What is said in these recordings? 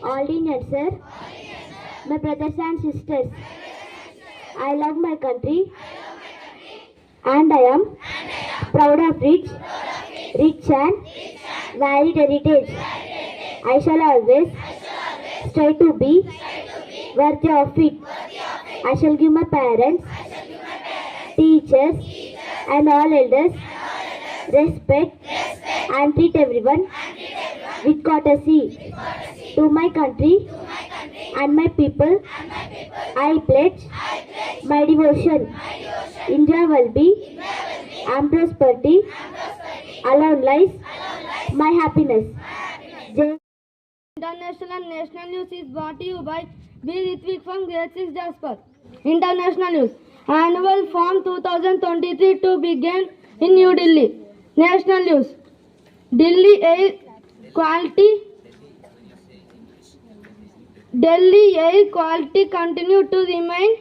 all Indians, sir, my brothers and sisters. I love my country and I am proud of rich and varied heritage. I shall always strive to be worthy of it. I shall give my parents, teachers, and all elders respect and treat everyone with courtesy. To my country and my people, I pledge my devotion. India will be and prosperity. Alone lies my happiness. International and national news is brought to you by VI from VI Jasper. International news. Annual Form 2023 to begin in New Delhi. National news. Delhi air quality continue to remain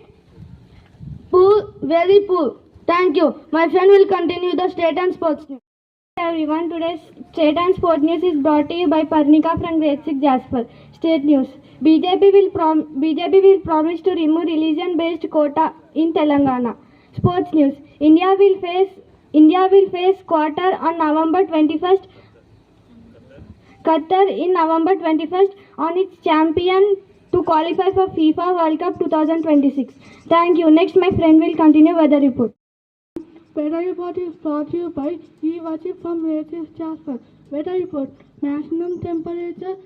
poor, very poor. Thank you. My friend will continue the state and sports news. Everyone, today's state and sport news is brought to you by Parnika from Grade 6 Jasper. State news. BJP will promise to remove religion-based quota in Telangana. Sports news. India will face Qatar on November 21st. Qatar in November 21st on its champion to qualify for FIFA World Cup 2026. Thank you. Next, my friend will continue weather report. Weather report is brought to you by VI from VI Jasper. Weather report. Maximum temperature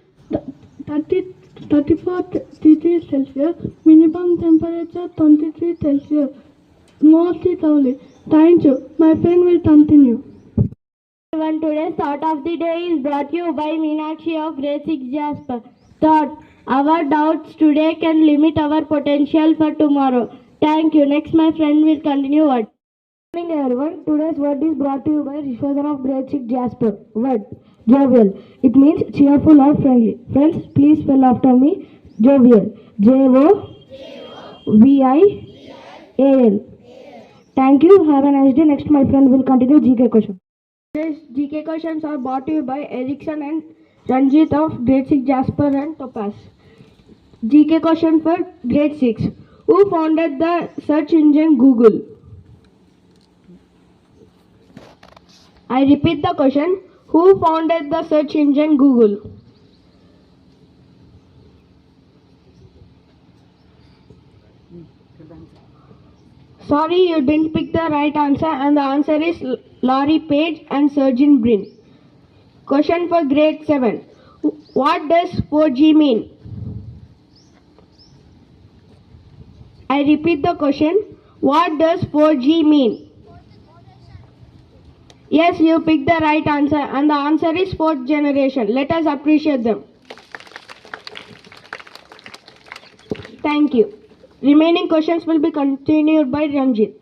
34 degrees Celsius. Minimum temperature 23 Celsius. Mostly cloudy. Thank you. My friend will continue. Everyone, today's thought of the day is brought to you by Meenakshi of Grade 6 Jasper. Thought. Our doubts today can limit our potential for tomorrow. Thank you. Next, my friend will continue what? Good morning everyone. Today's word is brought to you by Rishwadhan of Grade 6 Jasper. Word. Jovial. It means cheerful or friendly. Friends, please spell after me. Jovial. Jovial. Thank you. Have a nice day. Next, my friend will continue GK question. Today's GK questions are brought to you by Erickson and Ranjit of Grade 6 Jasper and Topaz. GK question for Grade 6. Who founded the search engine Google? I repeat the question. Who founded the search engine Google? Sorry, you didn't pick the right answer, and the answer is Laurie Page and Sergey Brin. Question for Grade 7. What does 4G mean? I repeat the question. What does 4G mean? Yes, you picked the right answer, and the answer is fourth generation. Let us appreciate them. Thank you. Remaining questions will be continued by Ranjit.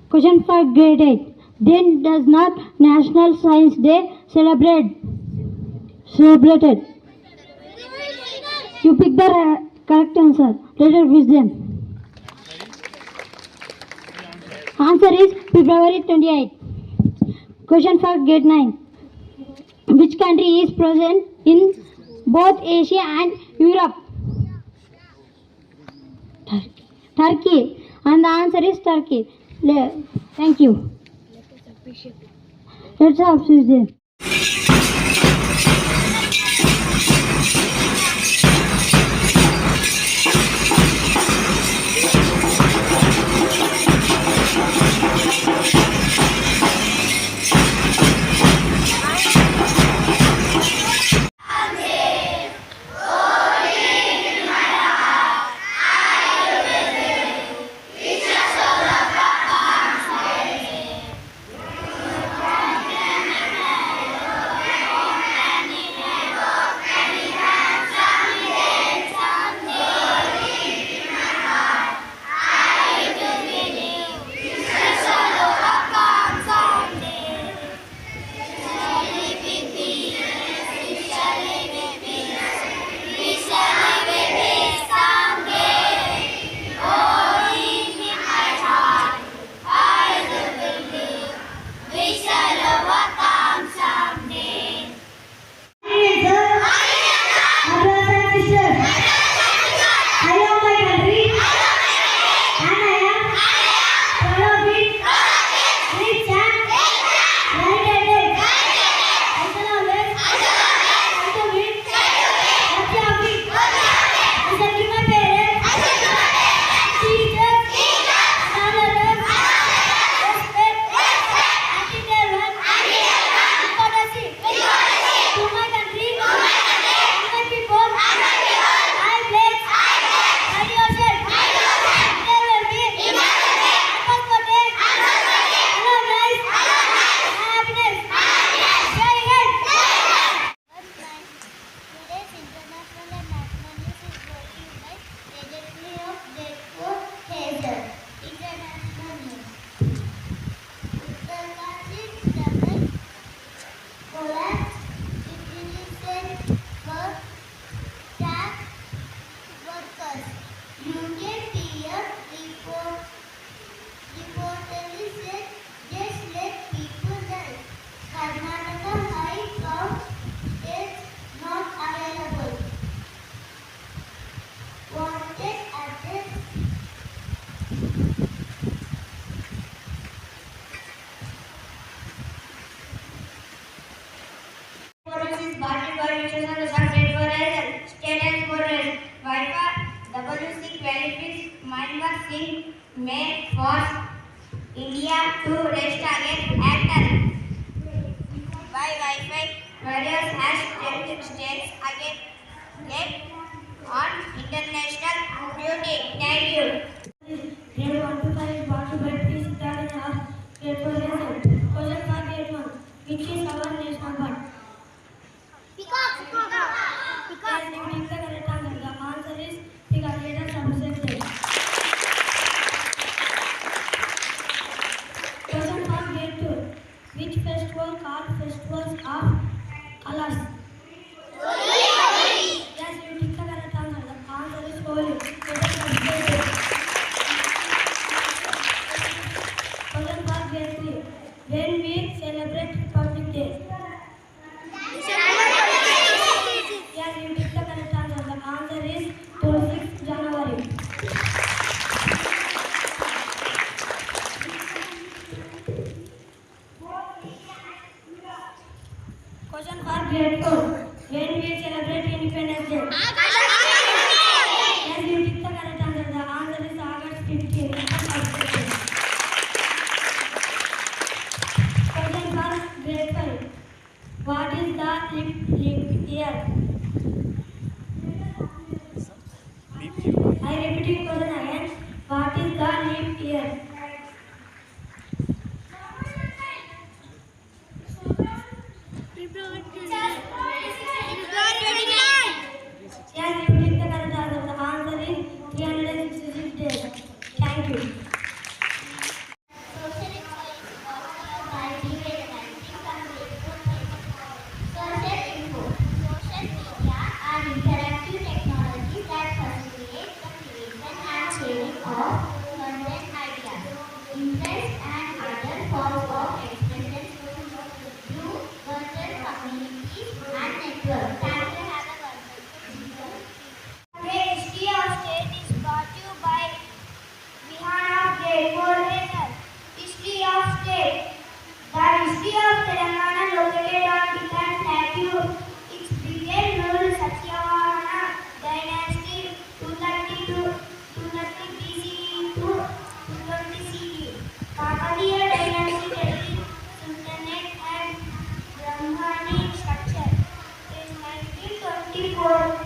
Question for Grade 8. Then does not National Science Day celebrated? You pick the correct answer. Let us wish them. Answer is February 28. Question for Grade 9. Which country is present in both Asia and Europe? Turkey. And the answer is Turkey. Thank you. Let's appreciate them. race. Wi-Fi WC qualifies Minworks in May force India to rest against actor. By Wi-Fi warriors has states again yet on international duty. Thank you. Grade 1 to 5 is brought to you by P. Siddharth and R. Grade 4 Hazel. Question for grade 1. Which is our national bird? Peacock. Yes, you take the correct answer. The answer is peacock. Let us observe this. Question for grade 2. Which festival called Festivals of Colors? Yes, you take the correct answer. The answer is Holi. Let us observe this. Question for grade 3. When we celebrate Republic Day? Yes, you take the correct answer. The answer is 26th January. Question for grade 4. When we celebrate Independence Day? Yes, you take the correct answer. The answer is August 15th. Question for grade 5. What is the leap year? I repeat question again. What is the leap year? Yes, you take the correct answer. The answer is 366 days. Thank you. History of state is brought to you by VI Jasper. History of state. The history of Telangana located on Deccan Plateau. Its began ruled Satyavahana dynasty 230 BCE to 220 CE. Kakatiya dynasty Delhi Sultanate and Brahmani structure. In 1924,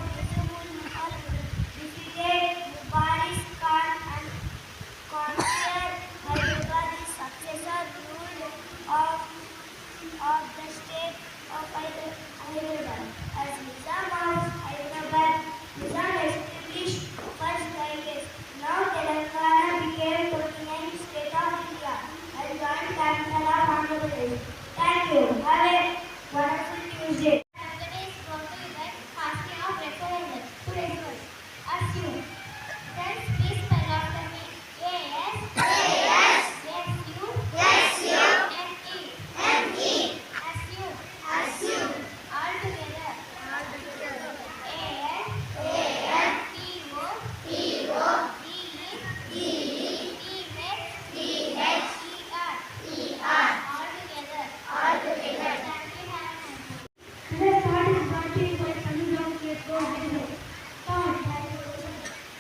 defeated Mubarak Khan and conquered Hyderabad. His successor ruled of the state of Hyderabad. As Nizam of Hyderabad, Nizam established first delegates. Now Telangana became 29th state of India and joint capital of Andhra Pradesh. Thank you. Have a wonderful Tuesday. Today's brought to you by casting of referendum. Today's word. Assume. Friends, please spell after me. A-S-S-U-M-E. Assume. All together. A-S-S-U-M-E-D-E-H-E-R. All together. Thank you. Have a nice day. Today's thought is brought to you by Sunny Brown Grade 4 Hazel. Thought.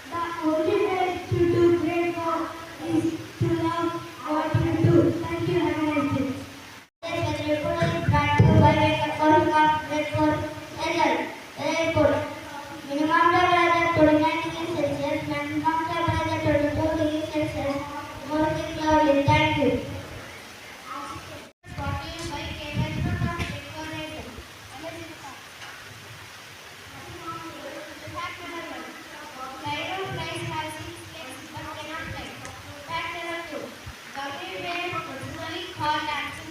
The only way to do great work is to love what you do. Thank you. Have a nice day. Today's report is brought to you by grade 4 Hazel. Report. Minimum temperature 29 degrees Celsius, maximum temperature 22 degrees Celsius. Mostly cloudy. Thank you. Brought to you by grade 4 Hazel. Fact number 1. Lyra flies have 6 legs but cannot fly. Fact number 2. Gummy bear originally called as